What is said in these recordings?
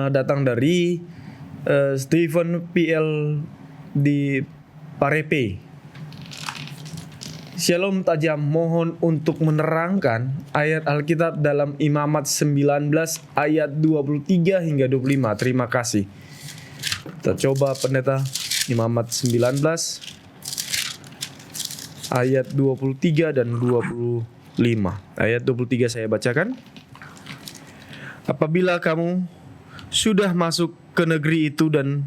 datang dari Stephen PL di Parepe. Shalom tajam, mohon untuk menerangkan ayat Alkitab dalam Imamat 19 ayat 23 hingga 25. Terima kasih. Kita coba pendeta, Imamat 19 ayat 23 dan 25. Ayat 23 saya bacakan. Apabila kamu sudah masuk ke negeri itu dan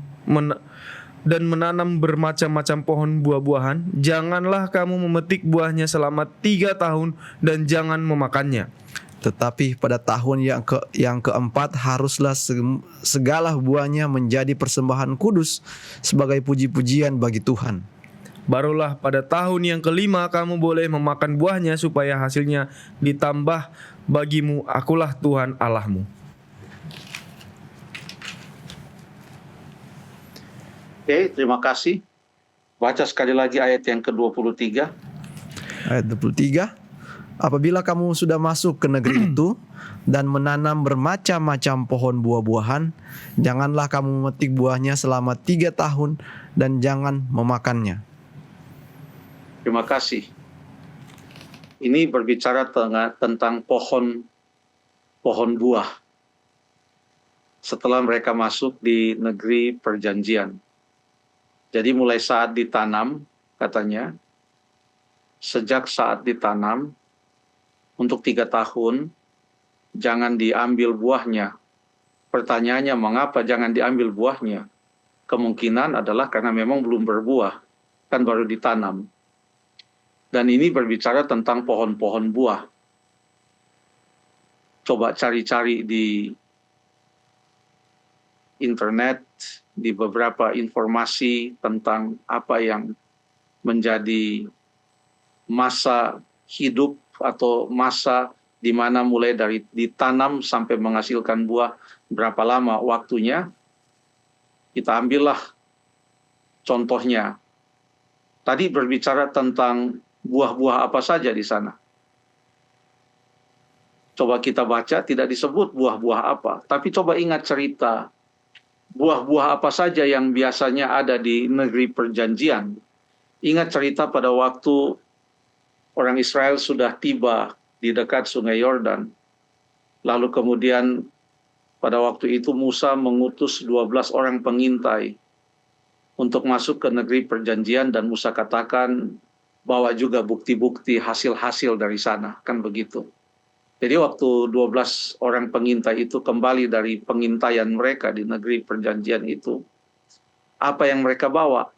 menanam bermacam-macam pohon buah-buahan, janganlah kamu memetik buahnya selama 3 tahun dan jangan memakannya. Tetapi pada tahun yang keempat haruslah segala buahnya menjadi persembahan kudus sebagai puji-pujian bagi Tuhan. Barulah pada tahun yang kelima kamu boleh memakan buahnya supaya hasilnya ditambah bagimu. Akulah Tuhan Allahmu. Oke, terima kasih. Baca sekali lagi ayat yang ke-23. Ayat 23. Apabila kamu sudah masuk ke negeri itu dan menanam bermacam-macam pohon buah-buahan, janganlah kamu memetik buahnya selama 3 tahun dan jangan memakannya. Terima kasih. Ini berbicara tentang pohon buah. Setelah mereka masuk di negeri perjanjian. Jadi mulai saat ditanam, katanya, sejak saat ditanam, untuk 3 tahun, jangan diambil buahnya. Pertanyaannya, mengapa jangan diambil buahnya? Kemungkinan adalah karena memang belum berbuah, kan baru ditanam. Dan ini berbicara tentang pohon-pohon buah. Coba cari-cari di internet, di beberapa informasi tentang apa yang menjadi masa hidup atau masa di mana mulai dari ditanam sampai menghasilkan buah, berapa lama waktunya. Kita ambillah contohnya. Tadi berbicara tentang buah-buah apa saja di sana. Coba kita baca, tidak disebut buah-buah apa, tapi coba ingat cerita. Buah-buah apa saja yang biasanya ada di negeri perjanjian. Ingat cerita pada waktu orang Israel sudah tiba di dekat Sungai Yordan. Lalu kemudian pada waktu itu Musa mengutus 12 orang pengintai untuk masuk ke negeri perjanjian, dan Musa katakan bawa juga bukti-bukti hasil-hasil dari sana, kan begitu. Jadi waktu 12 orang pengintai itu kembali dari pengintaian mereka di negeri perjanjian itu, apa yang mereka bawa?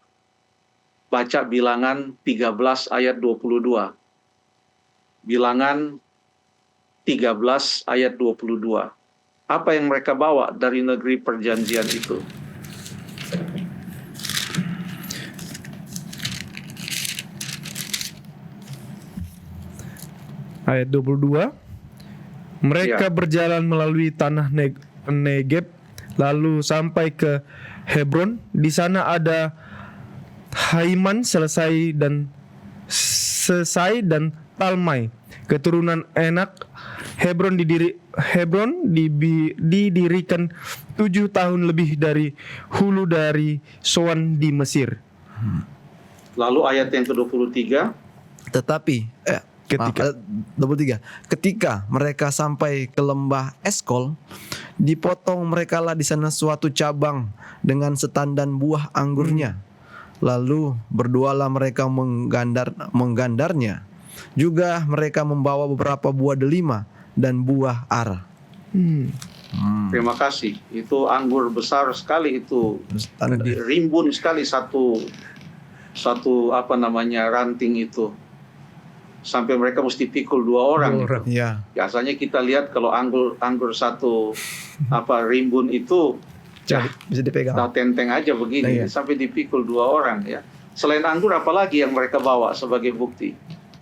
Baca Bilangan 13 ayat 22. Bilangan 13 ayat 22. Apa yang mereka bawa dari negeri perjanjian itu? Ayat 22. Mereka berjalan melalui tanah Negeb, lalu sampai ke Hebron. Di sana ada Haiman, Sesai dan Talmai, keturunan Enak. Hebron didirikan 7 tahun lebih dari hulu dari Soan di Mesir. Lalu ayat yang ke-23. Ketika mereka sampai ke lembah Eskol, dipotong merekalah di sana suatu cabang dengan setandan buah anggurnya. Lalu berdualah mereka menggandarnya. Juga mereka membawa beberapa buah delima dan buah ara. Terima kasih. Itu anggur besar sekali itu. Rimbun sekali satu ranting itu. Sampai mereka mesti pikul 2 orang. Ya. Biasanya kita lihat kalau anggur satu rimbun itu Bisa dipegang. tenteng aja begini, sampai dipikul 2 orang ya. Selain anggur, apalagi yang mereka bawa sebagai bukti?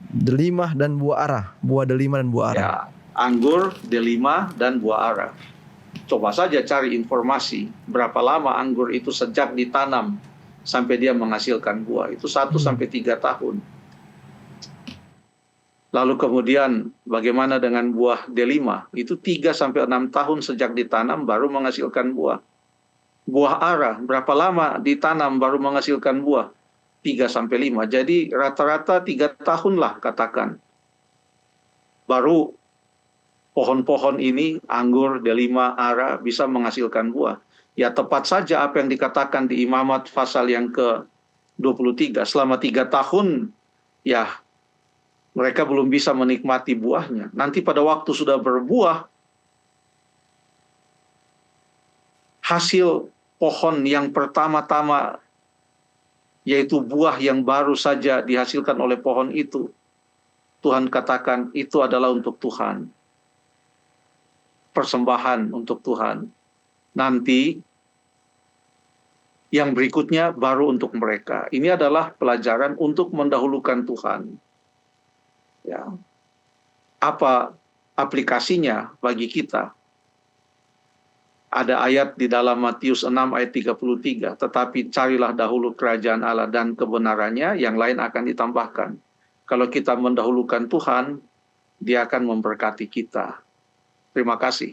Delima dan buah ara, buah delima dan buah ara. Ya, anggur, delima dan buah ara. Coba saja cari informasi berapa lama anggur itu sejak ditanam sampai dia menghasilkan buah. Itu 1 sampai 3 tahun. Lalu kemudian bagaimana dengan buah delima? Itu 3 sampai 6 tahun sejak ditanam baru menghasilkan buah. Buah ara berapa lama ditanam baru menghasilkan buah? 3 sampai 5. Jadi rata-rata 3 tahun lah katakan. Baru pohon-pohon ini, anggur, delima, ara, bisa menghasilkan buah. Ya tepat saja apa yang dikatakan di Imamat pasal yang ke-23. Selama 3 tahun, ya mereka belum bisa menikmati buahnya. Nanti pada waktu sudah berbuah, hasil pohon yang pertama-tama, yaitu buah yang baru saja dihasilkan oleh pohon itu, Tuhan katakan itu adalah untuk Tuhan. Persembahan untuk Tuhan. Nanti yang berikutnya baru untuk mereka. Ini adalah pelajaran untuk mendahulukan Tuhan. Ya. Apa aplikasinya bagi kita? Ada ayat di dalam Matius 6 ayat 33, tetapi carilah dahulu kerajaan Allah dan kebenarannya, yang lain akan ditambahkan. Kalau kita mendahulukan Tuhan, Dia akan memberkati kita. Terima kasih.